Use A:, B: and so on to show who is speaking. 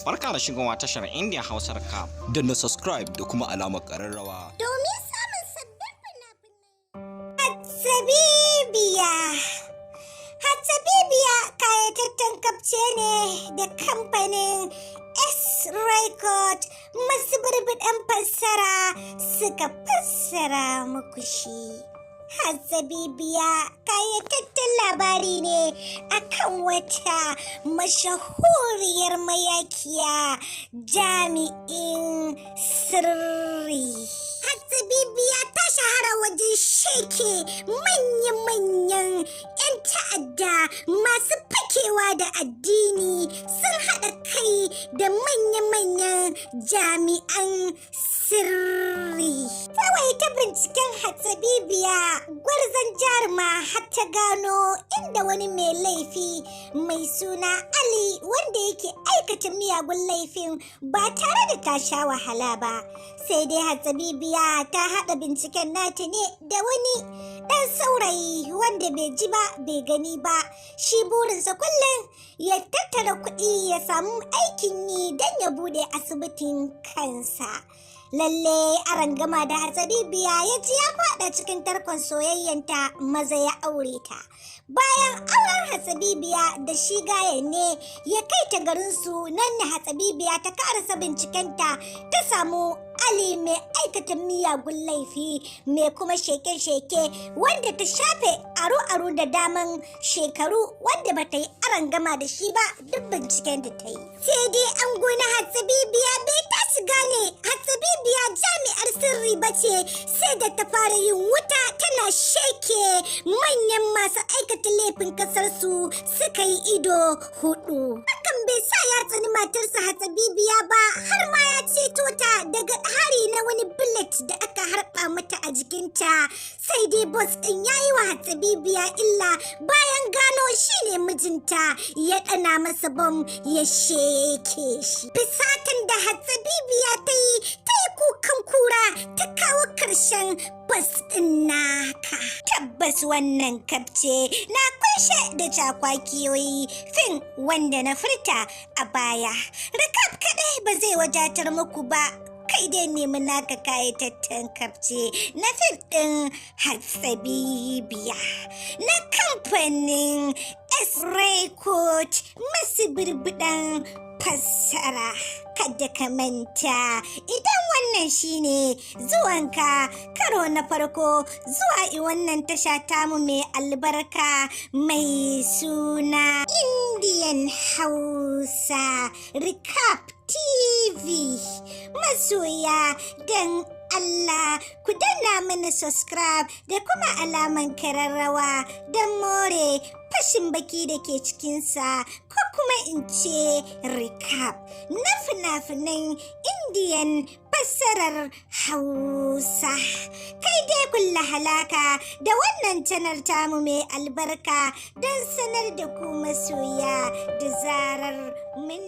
A: Barka da shigowa tashar India Hausar Cap.
B: Danna subscribe da kuma alamar ƙararrawa.
C: Domin samun sabbin fina-finai. Hatsabibiya. Hatsabibiya kayataccen kapce ne da kamfanin S-Record masu birbiɗan fassara suka fassara muku shi. Hatsabibiya kayataccen labari ne akan wata mashahuriyar mayakiya jami'in sirri. Hatsabibiya ta shahara wajen sheke manya-manyan 'yan ta'adda masu fakewa da addini sun haɗa kai da manya-manyan jami'an sirri. Kawai ta binciken Hatsabibiya gwarzon jaruma har ta gano inda wani mai laifi mai suna Ali wanda yake aikata miyagun laifin ba tare da ta sha wahala ba. Sai dai Hatsabibiya ta haɗa binciken nata ne da wani ɗan saurayi wanda bai ji ba bai gani ba. Shi burinsa kullum ya tattara kuɗi ya samu aikin yi don ya buɗe asibitin kansa. Lalle arangama da Hatsabibiya ya ji ya faɗa cikin tarkon soyayyanta maza ya aure ta. Bayan auren Hatsabibiya da shi gayen ne ya kai ta garinsu, nan ne Hatsabibiya ta karasa bincikenta ta samu Ali mai aikata miyagun laifi mai kuma sheke-sheke wanda ta shafe aro-aro da daman shekaru wanda ba ta yi arangama da shi ba duk binciken da ta yi. Sai dai an gona Hatsabibiya bai tashi gane Hatsabibiya jami'ar sirri ba ce sai da ta fara yin wuta tana sheke manyan masu aikata laifin kasarsu suka yi ido hudu. Hakan bai sa ya tsani matarsa Hatsabibiya ba har ma ya ceto ta daga hari na wani bullet da aka harba mata a jikinta. Sai dai boss ɗin ya yi wa Hatsabibiya illa bayan gano shi ne mijinta ya ɗana masa bom ya sheke shi. Bisatan da Hatsabibiya ta yi kukan kura ta kawo ƙarshen bas ɗin naka. Tabbas wannan kapce na kunshe da cakwakiyoyi fin wanda na furta a baya. Rikap kaɗai ba zai wadatar muku ba. Kai dai nemi naka kayataccen kapce na fim ɗin Hatsabibiya na kamfanin S-Record masu birbiɗan fassara. Kada ka manta idan wannan shine zuwanka karo na farko zuwa wannan tasha tamu mai albarka mai suna Indian Hausa Recap TV. Masoya dan Allah ku danna mana subscribe da kuma alaman kararrawa don more fashin baki da ke cikinsa ko kuma in ce recap na fina-finan Indian fassarar Hausa. Kai dai kulla halaka da wannan channel tamu mai albarka don sanar da ku masoya da zarar mun